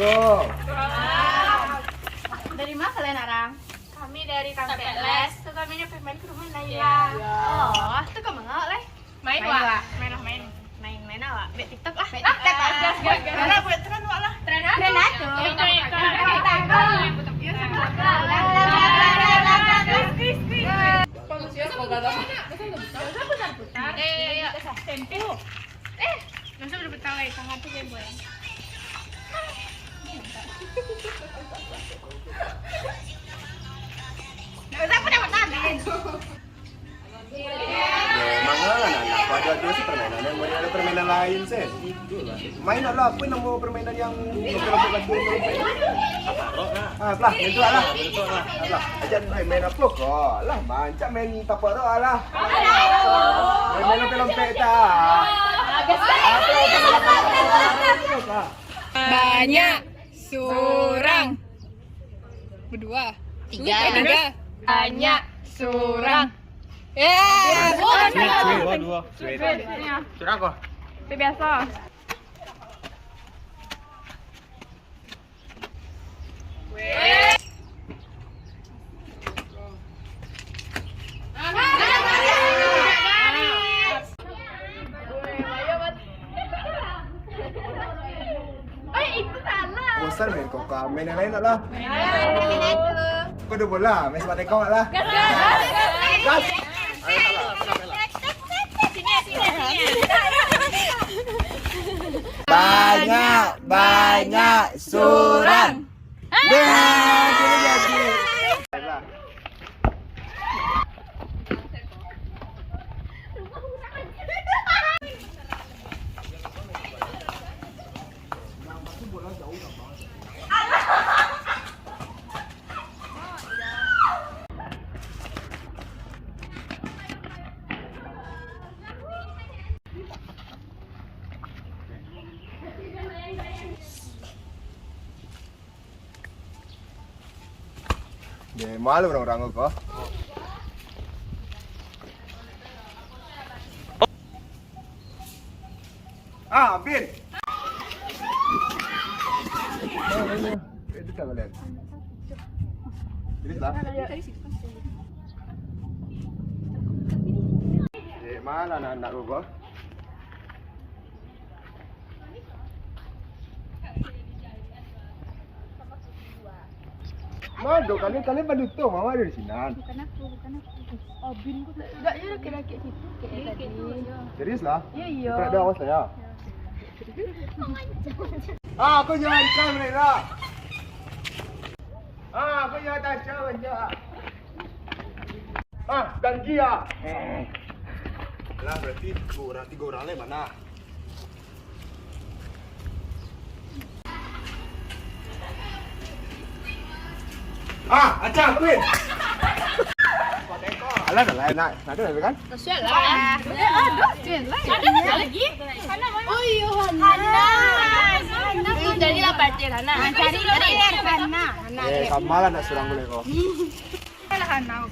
Assalamualaikum. Dari mana kalian orang? Kami dari Kampek Les. Tuh kami ini main ke rumah Naila. Oh, itu kau mau leh? Main Main, wak. Wak. Main apa? Bet TikTok lah. TikTok lah. Karena buat tren wak lah. Tren Tren aku. Masa udah betah lagi, sangat tuh kayak boy. Aku dapat tadi. Mana anak ada sih permainan yang ada permainan lain sih. Main lah apa nama permainan yang lah itu lah. Lah aja main apa kok? Lah macam main tapak doa lah. Main film peta. Banyak surang. Berdua. Tiga. Banyak surang. Dua. Curang kok. Itu biasa. Bosan main kok main yang lain lah. Kau udah bola, main sepak tekong lah. Gas. Banyak surang. Dah, ini jadi. Malu orang-orang kok. Bin. Itu tak lihat. Ini lah. Mana anak-anak kok? Mado, kalian pada tuh, mama ada di sini. Bukan aku. Oh, Bin kok enggak ya kira kayak gitu kayak tadi. Serius lah? Iya. Kena ada awas lah ya. Aku jangan kamera. Aku jangan tasya aja. Ganti ya. Lah berarti tiga orang lain mana? Acah, Queen. Alah, dah lain nak. Ada lagi kan? Masya lah. Ada lagi? Oh iya, Hana. Jadi lah partir Hana. Cari Hana. Kamalan nak surang boleh kok. Hana.